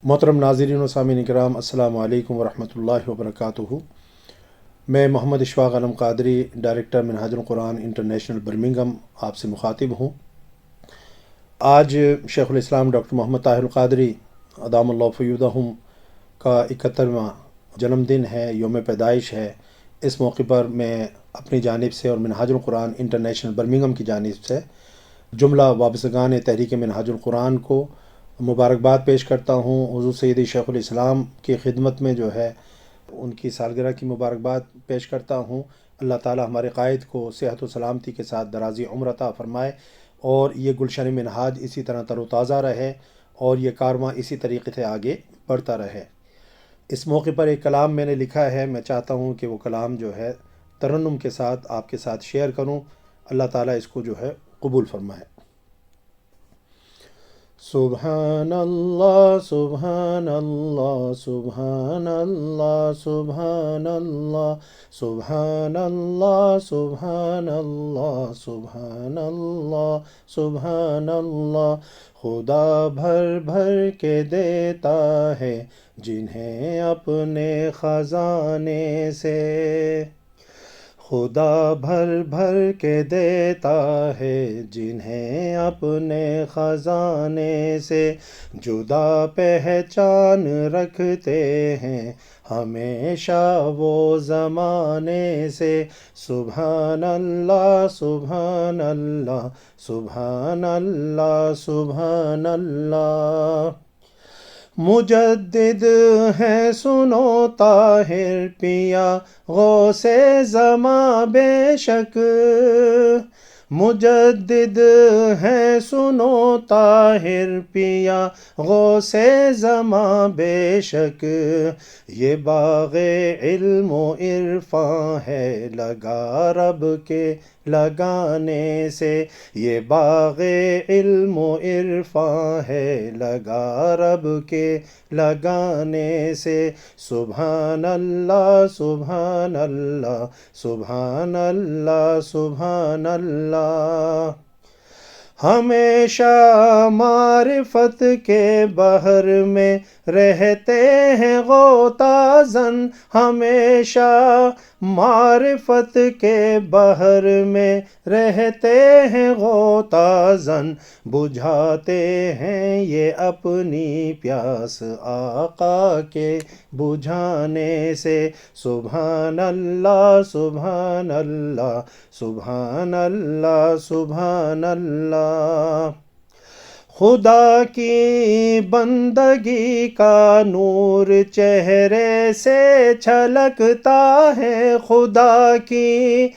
محترم ناظرین و سامعین کرام، السلام علیکم ورحمۃ اللہ وبرکاتہ۔ میں محمد اشفاق عالم قادری، ڈائریکٹر منہاج القرآن انٹرنیشنل برمنگھم آپ سے مخاطب ہوں۔ آج شیخ الاسلام ڈاکٹر محمد طاہر القادری ادام اللہ فیودہم کا 71واں جنم دن ہے، یوم پیدائش ہے۔ اس موقع پر میں اپنی جانب سے اور منہاج القرآن انٹرنیشنل برمنگھم کی جانب سے جملہ وابستگان تحریک منہاج القرآن کو مبارکباد پیش کرتا ہوں۔ حضور سیدی شیخ الاسلام کی خدمت میں جو ہے ان کی سالگرہ کی مبارکباد پیش کرتا ہوں۔ اللہ تعالی ہمارے قائد کو صحت و سلامتی کے ساتھ درازی عمر عطا فرمائے اور یہ گلشن منہاج اسی طرح تر و تازہ رہے اور یہ کارواں اسی طریقے سے آگے بڑھتا رہے۔ اس موقع پر ایک کلام میں نے لکھا ہے، میں چاہتا ہوں کہ وہ کلام جو ہے ترنم کے ساتھ آپ کے ساتھ شیئر کروں۔ اللہ تعالیٰ اس کو جو ہے قبول فرمائے۔ سبحان اللہ سبحان اللہ سبحان اللہ سبحان اللہ سبحان اللہ سبحان اللہ سبحان اللہ سبحان اللہ، خدا بھر بھر کے دیتا ہے جنہیں اپنے خزانے سے، خدا بھر بھر کے دیتا ہے جنہیں اپنے خزانے سے، جدا پہچان رکھتے ہیں ہمیشہ وہ زمانے سے۔ سبحان اللہ سبحان اللہ سبحان اللہ سبحان اللہ، مجدد ہے سنو طاہر پیا غوث زماں بے شک، مجدد ہے سنو طاہر پیا غوث زماں بے شک، یہ باغ علم و عرفاں ہے لگا رب کے لگانے سے، یہ باغ علم و عرفاں ہے لگا رب کے لگانے سے۔ سبحان اللہ سبحان اللہ سبحان اللہ سبحان اللہ، ہمیشہ معرفت کے بحر میں رہتے ہیں غوطہ زن، ہمیشہ معرفت کے بحر میں رہتے ہیں غوطہ زن، بجھاتے ہیں یہ اپنی پیاس آقا کے بجھانے سے۔ سبحان اللہ سبحان اللہ سبحان اللہ سبحان اللہ، خدا کی بندگی کا نور چہرے سے چھلکتا ہے، خدا کی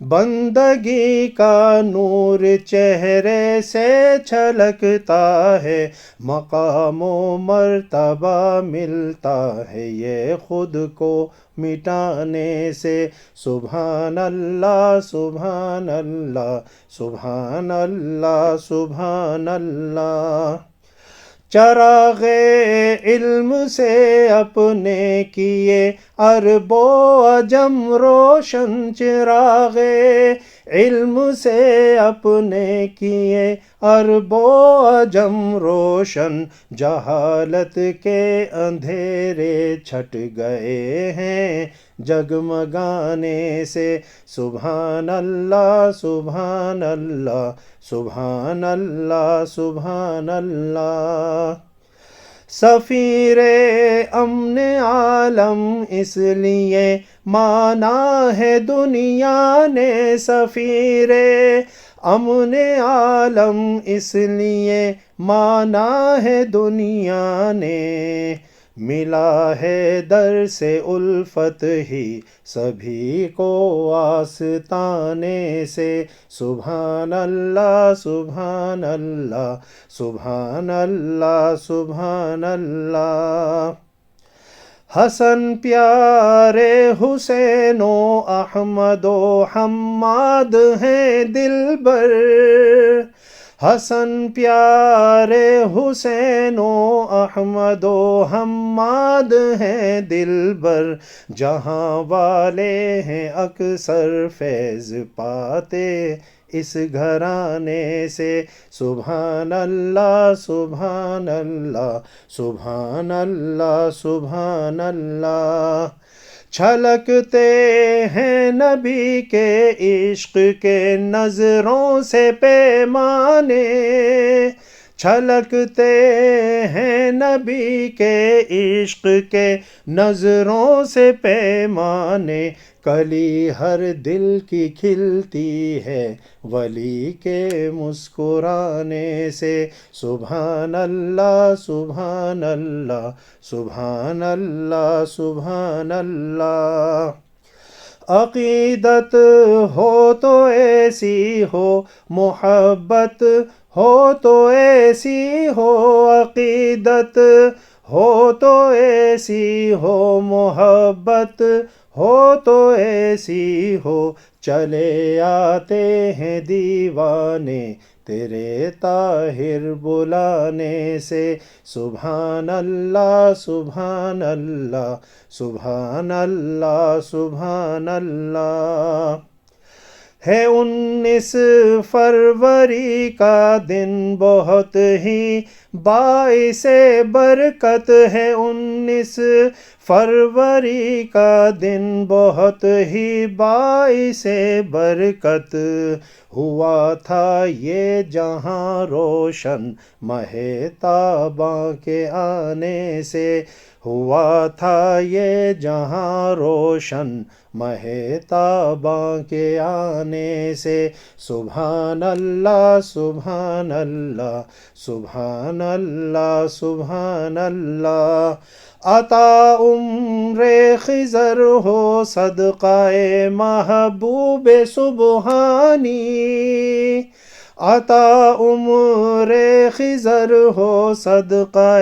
بندگی کا نور چہرے سے چھلکتا ہے، مقام و مرتبہ ملتا ہے یہ خود کو مٹانے سے۔ سبحان اللہ سبحان اللہ سبحان اللہ سبحان اللہ، چراغ علم سے اپنے کیے عرب و عجم روشن، چراغ علم سے اپنے کیے عرب و عجم روشن، جہالت کے اندھیرے چھٹ گئے ہیں جگمگانے سے۔ سبحان اللہ سبحان اللہ سبحان اللہ سبحان اللہ، سفیر امن عالم اس لیے مانا ہے دنیا نے، سفیر امن عالم اس لیے مانا ہے دنیا نے، ملا ہے در سے الفت ہی سبھی کو آستانے سے۔ سبحان اللہ سبحان اللہ سبحان اللہ سبحان اللہ، حسن پیارے حسین و احمد و حماد ہیں دلبر، حسن پیارے حسین و احمد و حماد ہیں دلبر، جہاں والے ہیں اکثر فیض پاتے اس گھرانے سے۔ سبحان اللہ سبحان اللہ سبحان اللہ سبحان اللہ۔ چھلکتے ہیں نبی کے عشق کے نظروں سے پیمانے، چھلکتے ہیں نبی کے عشق کے نظروں سے پیمانے، کلی ہر دل کی کھلتی ہے ولی کے مسکرانے سے۔ سبحان اللہ سبحان اللہ سبحان اللہ سبحان اللہ۔ عقیدت ہو تو ایسی ہو، محبت ہو تو ایسی ہو، عقیدت ہو تو ایسی ہو، محبت ہو تو ایسی ہو، چلے آتے ہیں دیوانے تیرے طاہر بلانے سے۔ سبحان اللہ سبحان اللہ سبحان اللہ سبحان اللہ۔ ہے 19 فروری کا دن بہت ہی باعث برکت ہے، 19 فروری کا دن بہت ہی باعث برکت، ہوا تھا یہ جہاں روشن ماہ تاباں کے آنے سے، ہوا تھا یہ جہاں روشن ماہ تاباں کے آنے سے۔ سبحان اللہ سبحان اللہ سبحان اللہ سبحان اللہ۔ عطا عمر خضر ہو صدقہ محبوب سبحانی، عطا عمر خضر ہو صدقہ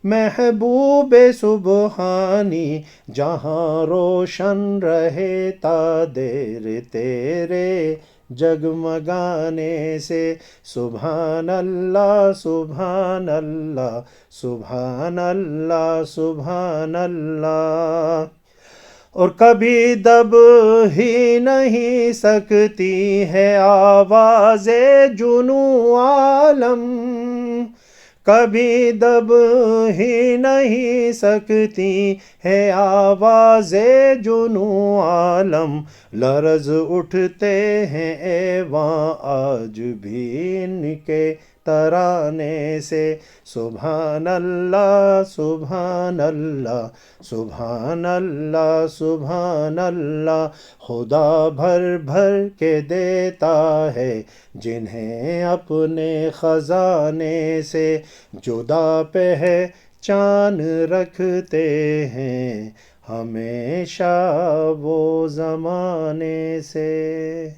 محبوب سبحانی، جہاں روشن رہے تا دیر تیرے جگمگانے سے۔ سبحان اللہ سبحان اللہ سبحان اللہ سبحان اللہ۔ اور کبھی دب ہی نہیں سکتی ہے آواز جنوں عالم، کبھی دب ہی نہیں سکتی ہے آواز جنوں عالم، لرز اٹھتے ہیں ایواں آج بھی ان کے ترانے سے۔ سبحان اللہ سبحان اللہ سبحان اللہ سبحان اللہ۔ خدا بھر بھر کے دیتا ہے جنہیں اپنے خزانے سے، جدا پہچان رکھتے ہیں ہمیشہ وہ زمانے سے۔